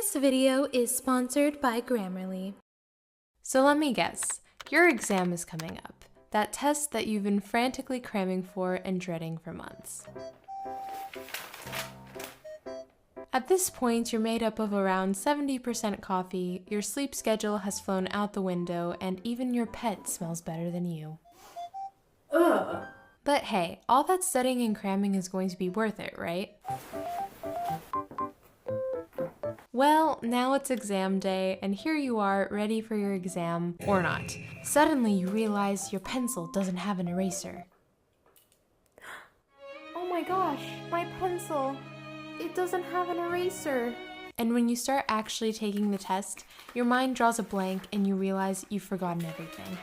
This video is sponsored by Grammarly. So let me guess, your exam is coming up. That test that you've been frantically cramming for and dreading for months. At this point, you're made up of around 70% coffee, your sleep schedule has flown out the window, and even your pet smells better than you. Ugh. But hey, all that studying and cramming is going to be worth it, right? Well, now it's exam day, and here you are, ready for your exam, or not. Suddenly you realize your pencil doesn't have an eraser. Oh my gosh, my pencil. It doesn't have an eraser. And when you start actually taking the test, your mind draws a blank and you realize you've forgotten everything.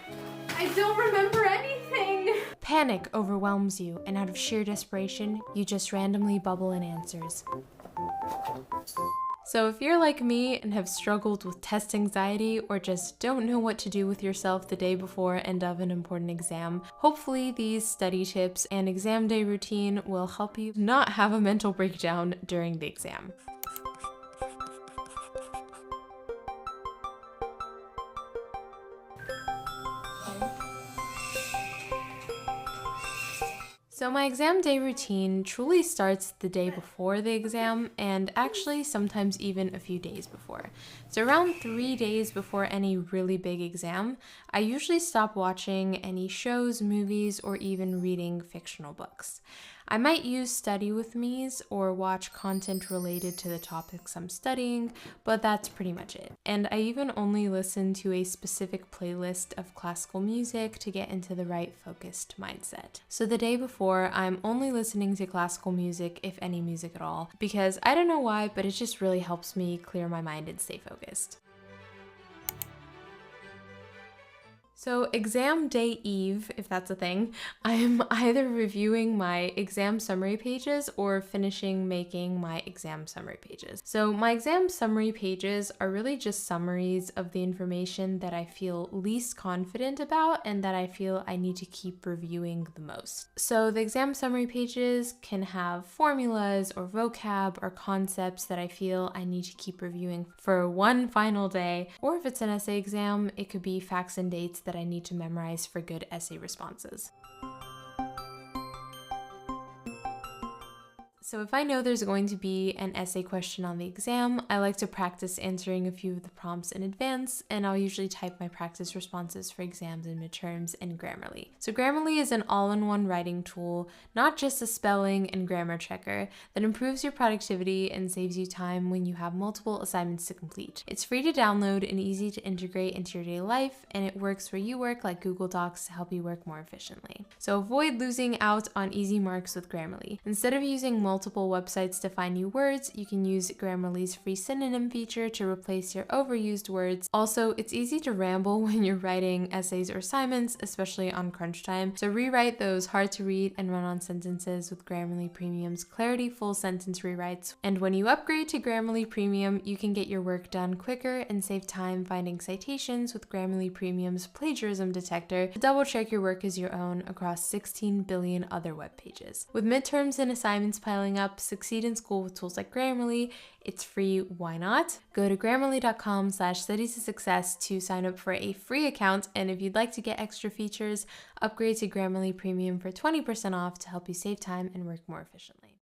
I don't remember anything. Panic overwhelms you, and out of sheer desperation, you just randomly bubble in answers. So if you're like me and have struggled with test anxiety or just don't know what to do with yourself the day before and of an important exam, hopefully these study tips and exam day routine will help you not have a mental breakdown during the exam. So my exam day routine truly starts the day before the exam, and actually sometimes even a few days before. So around 3 days before any really big exam, I usually stop watching any shows, movies, or even reading fictional books. I might use study with me's or watch content related to the topics I'm studying, but that's pretty much it. And I even only listen to a specific playlist of classical music to get into the right focused mindset. So the day before, I'm only listening to classical music, if any music at all, because I don't know why, but it just really helps me clear my mind and stay focused. So exam day eve, if that's a thing, I'm either reviewing my exam summary pages or finishing making my exam summary pages. So my exam summary pages are really just summaries of the information that I feel least confident about and that I feel I need to keep reviewing the most. So the exam summary pages can have formulas or vocab or concepts that I feel I need to keep reviewing for one final day, or if it's an essay exam, it could be facts and dates that I need to memorize for good essay responses. So if I know there's going to be an essay question on the exam, I like to practice answering a few of the prompts in advance, and I'll usually type my practice responses for exams and midterms in Grammarly. So Grammarly is an all-in-one writing tool, not just a spelling and grammar checker, that improves your productivity and saves you time when you have multiple assignments to complete. It's free to download and easy to integrate into your daily life, and it works where you work, like Google Docs, to help you work more efficiently. So avoid losing out on easy marks with Grammarly. Instead of using multiple websites to find new words, you can use Grammarly's free synonym feature to replace your overused words. Also, it's easy to ramble when you're writing essays or assignments, especially on crunch time. So rewrite those hard to read and run-on sentences with Grammarly Premium's Clarity full sentence rewrites. And when you upgrade to Grammarly Premium, you can get your work done quicker and save time finding citations with Grammarly Premium's plagiarism detector to double check your work is your own across 16 billion other web pages. With midterms and assignments piling up, succeed in school with tools like Grammarly. It's free, why not? Go to grammarly.com/studies2success to sign up for a free account, and if you'd like to get extra features, upgrade to Grammarly Premium for 20% off to help you save time and work more efficiently.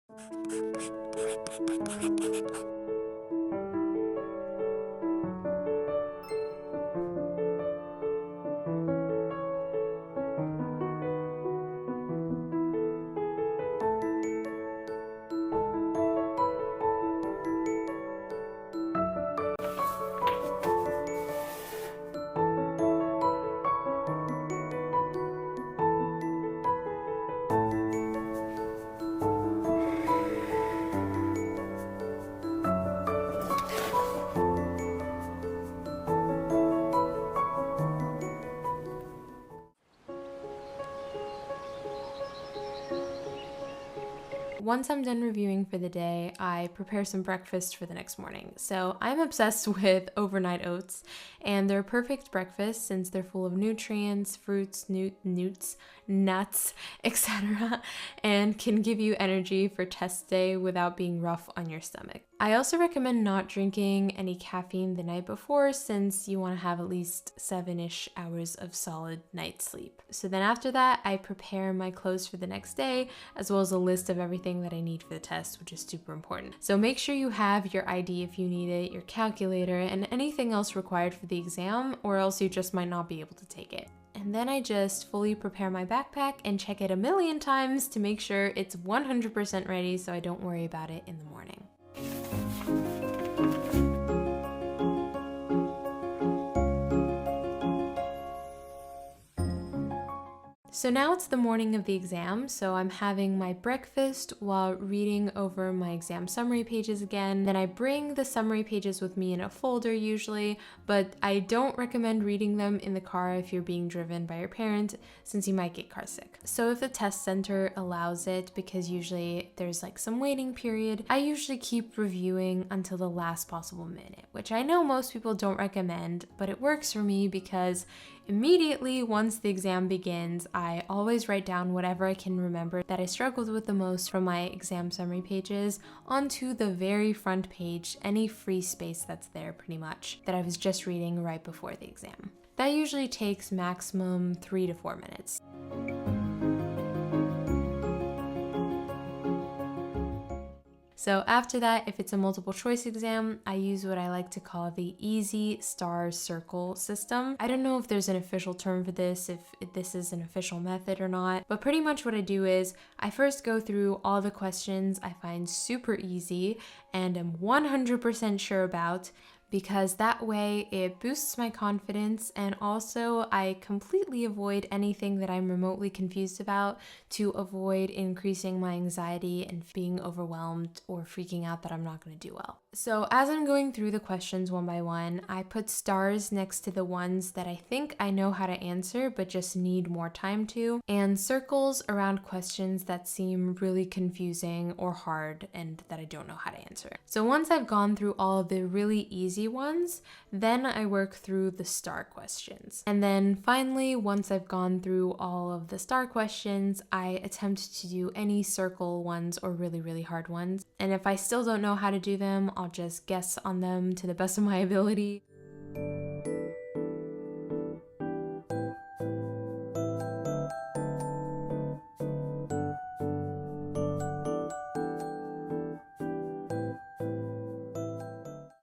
Once I'm done reviewing for the day, I prepare some breakfast for the next morning. So I'm obsessed with overnight oats, and they're a perfect breakfast since they're full of nutrients, fruits, nuts, etc., and can give you energy for test day without being rough on your stomach. I also recommend not drinking any caffeine the night before, since you want to have at least 7-ish hours of solid night sleep. So then after that, I prepare my clothes for the next day, as well as a list of everything that I need for the test, which is super important. So make sure you have your ID if you need it, your calculator, and anything else required for the exam, or else you just might not be able to take it. And then I just fully prepare my backpack and check it a million times to make sure it's 100% ready, so I don't worry about it in the morning. So now it's the morning of the exam, so I'm having my breakfast while reading over my exam summary pages again. Then I bring the summary pages with me in a folder usually, but I don't recommend reading them in the car if you're being driven by your parent, since you might get car sick. So if the test center allows it, because usually there's like some waiting period, I usually keep reviewing until the last possible minute, which I know most people don't recommend, but it works for me because immediately once the exam begins, I always write down whatever I can remember that I struggled with the most from my exam summary pages onto the very front page, any free space that's there pretty much, that I was just reading right before the exam. That usually takes maximum 3 to 4 minutes. So after that, if it's a multiple choice exam, I use what I like to call the easy star circle system. I don't know if there's an official term for this, if this is an official method or not, but pretty much what I do is I first go through all the questions I find super easy and am 100% sure about, because that way it boosts my confidence, and also I completely avoid anything that I'm remotely confused about to avoid increasing my anxiety and being overwhelmed or freaking out that I'm not going to do well. So as I'm going through the questions one by one, I put stars next to the ones that I think I know how to answer but just need more time to, and circles around questions that seem really confusing or hard and that I don't know how to answer. So once I've gone through all of the really easy ones, then I work through the star questions. And then finally, once I've gone through all of the star questions, I attempt to do any circle ones or really, really hard ones. And if I still don't know how to do them, I'll just guess on them to the best of my ability.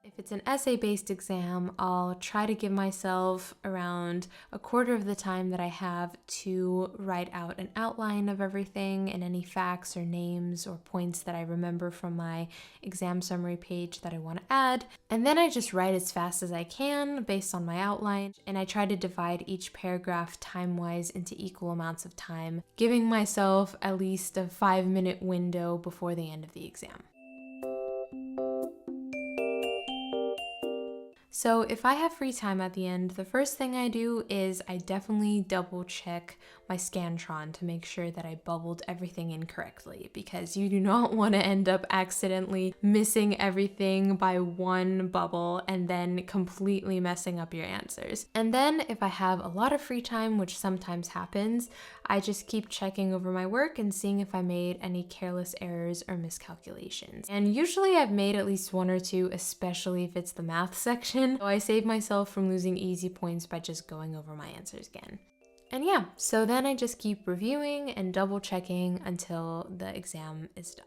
If it's an essay-based exam, I'll try to give myself around a quarter of the time that I have to write out an outline of everything and any facts or names or points that I remember from my exam summary page that I want to add. And then I just write as fast as I can based on my outline, and I try to divide each paragraph time-wise into equal amounts of time, giving myself at least a 5-minute window before the end of the exam. So if I have free time at the end, the first thing I do is I definitely double check my scantron to make sure that I bubbled everything in correctly, because you do not want to end up accidentally missing everything by one bubble and then completely messing up your answers. And then if I have a lot of free time, which sometimes happens, I just keep checking over my work and seeing if I made any careless errors or miscalculations. And usually I've made at least 1 or 2, especially if it's the math section. So I save myself from losing easy points by just going over my answers again. And yeah, so then I just keep reviewing and double checking until the exam is done.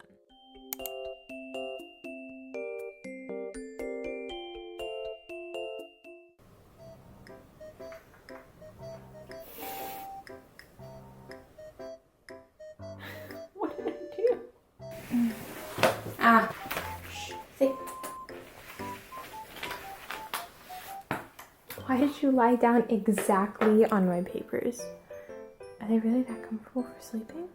What did I do? Ah, shh, sit. Why did you lie down exactly on my papers? Are they really that comfortable for sleeping?